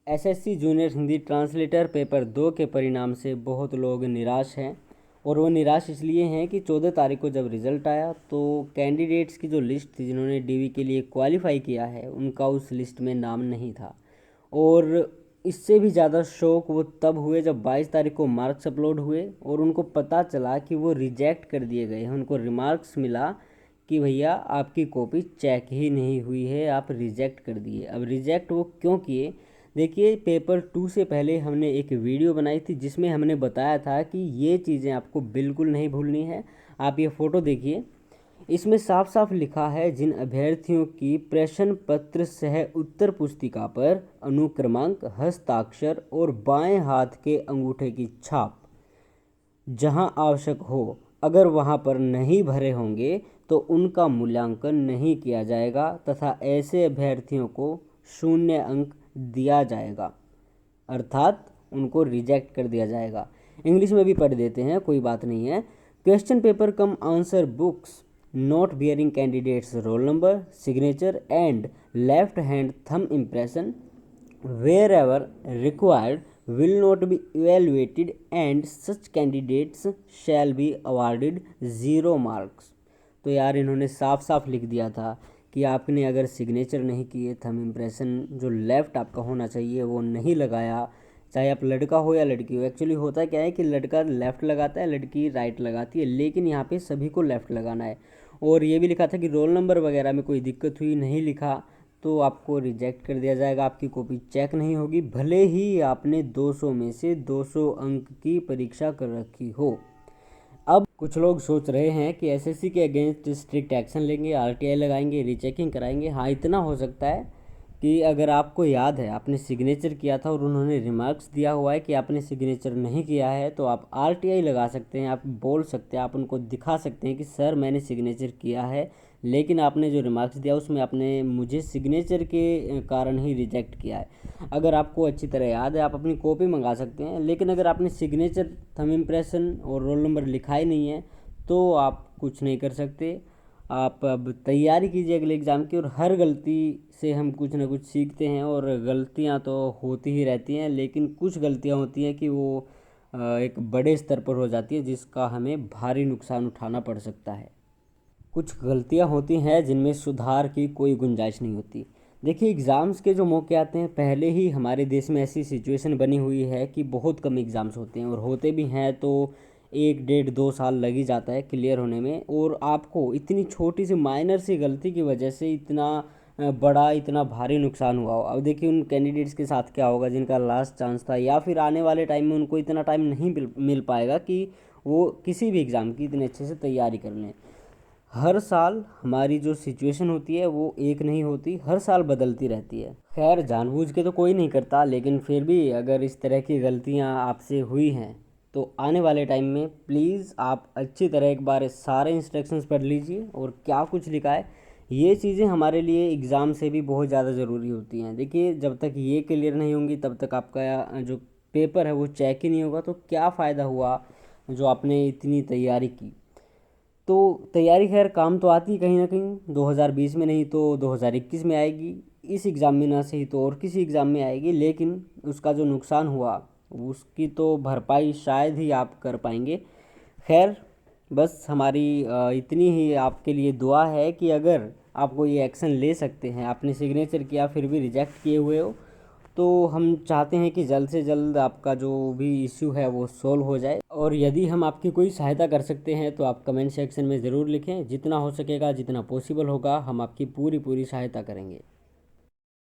SSC junior Hindi translator paper 2 के परिणाम से बहुत लोग निराश हैं। और वो निराश इसलिए हैं कि 14 तारीख को जब रिज़ल्ट आया तो कैंडिडेट्स की जो लिस्ट थी जिन्होंने डीवी के लिए क्वालिफाई किया है उनका उस लिस्ट में नाम नहीं था। और इससे भी ज़्यादा शौक वो तब हुए जब 22 तारीख को मार्क्स अपलोड हुए और उनको पता चला कि वो रिजेक्ट कर दिए गए हैं। उनको रिमार्क्स मिला कि भैया आपकी कॉपी चेक ही नहीं हुई है, आप रिजेक्ट कर दिए। अब रिजेक्ट वो क्यों किए, देखिए पेपर 2 से पहले हमने एक वीडियो बनाई थी जिसमें हमने बताया था कि ये चीज़ें आपको बिल्कुल नहीं भूलनी है। आप ये फ़ोटो देखिए, इसमें साफ साफ लिखा है जिन अभ्यर्थियों की प्रश्न पत्र सह उत्तर पुस्तिका पर अनुक्रमांक, हस्ताक्षर और बाएं हाथ के अंगूठे की छाप जहां आवश्यक हो अगर वहां पर नहीं भरे होंगे तो उनका मूल्यांकन नहीं किया जाएगा तथा ऐसे अभ्यर्थियों को 0 अंक दिया जाएगा, अर्थात उनको रिजेक्ट कर दिया जाएगा। इंग्लिश में भी पढ़ देते हैं, कोई बात नहीं है। Question paper cum answer books not bearing candidates roll number, signature and left hand thumb impression wherever required will not be evaluated and such candidates shall be awarded 0 marks। तो यार इन्होंने साफ साफ लिख दिया था कि आपने अगर सिग्नेचर नहीं किए, थंब इम्प्रेशन जो लेफ़्ट आपका होना चाहिए वो नहीं लगाया, चाहे आप लड़का हो या लड़की हो। एक्चुअली होता क्या है कि लड़का लेफ़्ट लगाता है, लड़की राइट लगाती है, लेकिन यहाँ पे सभी को लेफ़्ट लगाना है। और ये भी लिखा था कि रोल नंबर वगैरह में कोई दिक्कत हुई, नहीं लिखा तो आपको रिजेक्ट कर दिया जाएगा, आपकी कॉपी चेक नहीं होगी, भले ही आपने 200 में से 200 अंक की परीक्षा कर रखी हो। अब कुछ लोग सोच रहे हैं कि एसएससी के अगेंस्ट स्ट्रिक्ट एक्शन लेंगे, आरटीआई लगाएंगे, रीचेकिंग कराएंगे। हाँ, इतना हो सकता है कि अगर आपको याद है आपने सिग्नेचर किया था और उन्होंने रिमार्क्स दिया हुआ है कि आपने सिग्नेचर नहीं किया है, तो आप आरटीआई लगा सकते हैं, आप बोल सकते हैं, आप उनको दिखा सकते हैं कि सर मैंने सिग्नेचर किया है, लेकिन आपने जो रिमार्क्स दिया उसमें आपने मुझे सिग्नेचर के कारण ही रिजेक्ट किया है। अगर आपको अच्छी तरह याद है आप अपनी कॉपी मंगा सकते हैं, लेकिन अगर आपने सिग्नेचर, थंब इम्प्रेशन और रोल नंबर लिखा ही नहीं है तो आप कुछ नहीं कर सकते। आप अब तैयारी कीजिए अगले एग्ज़ाम की। और हर गलती से हम कुछ ना कुछ सीखते हैं और गलतियां तो होती ही रहती हैं, लेकिन कुछ गलतियां होती हैं कि वो एक बड़े स्तर पर हो जाती है जिसका हमें भारी नुकसान उठाना पड़ सकता है। कुछ गलतियां होती हैं जिनमें सुधार की कोई गुंजाइश नहीं होती। देखिए एग्ज़ाम्स के जो मौके आते हैं, पहले ही हमारे देश में ऐसी सिचुएशन बनी हुई है कि बहुत कम एग्ज़ाम्स होते हैं, और होते भी हैं तो 1 डेढ़ 2 साल लग ही जाता है क्लियर होने में। और आपको इतनी छोटी सी माइनर सी गलती की वजह से इतना बड़ा, इतना भारी नुकसान हुआ हो। अब देखिए उन कैंडिडेट्स के साथ क्या होगा जिनका लास्ट चांस था, या फिर आने वाले टाइम में उनको इतना टाइम नहीं मिल पाएगा कि वो किसी भी एग्ज़ाम की इतने अच्छे से तैयारी कर लें। हर साल हमारी जो सिचुएशन होती है वो एक नहीं होती, हर साल बदलती रहती है। खैर जानबूझ के तो कोई नहीं करता, लेकिन फिर भी अगर इस तरह की गलतियां आपसे हुई हैं तो आने वाले टाइम में प्लीज़ आप अच्छी तरह एक बार सारे इंस्ट्रक्शंस पढ़ लीजिए और क्या कुछ लिखा है। ये चीज़ें हमारे लिए एग्ज़ाम से भी बहुत ज़्यादा ज़रूरी होती हैं। देखिए जब तक ये क्लियर नहीं होंगी तब तक आपका जो पेपर है वो चेक ही नहीं होगा, तो क्या फ़ायदा हुआ जो आपने इतनी तैयारी की। तो तैयारी खैर काम तो आती है कहीं ना कहीं, 2020 में नहीं तो 2021 में आएगी, इस एग्ज़ाम में ना सही तो और किसी एग्ज़ाम में आएगी, लेकिन उसका जो नुकसान हुआ उसकी तो भरपाई शायद ही आप कर पाएंगे। खैर बस हमारी इतनी ही आपके लिए दुआ है कि अगर आप कोई एक्शन ले सकते हैं, आपने सिग्नेचर किया फिर भी रिजेक्ट किए हुए हो, तो हम चाहते हैं कि जल्द से जल्द आपका जो भी इश्यू है वो सॉल्व हो जाए। और यदि हम आपकी कोई सहायता कर सकते हैं तो आप कमेंट सेक्शन में ज़रूर लिखें, जितना हो सकेगा, जितना पॉसिबल होगा हम आपकी पूरी पूरी सहायता करेंगे।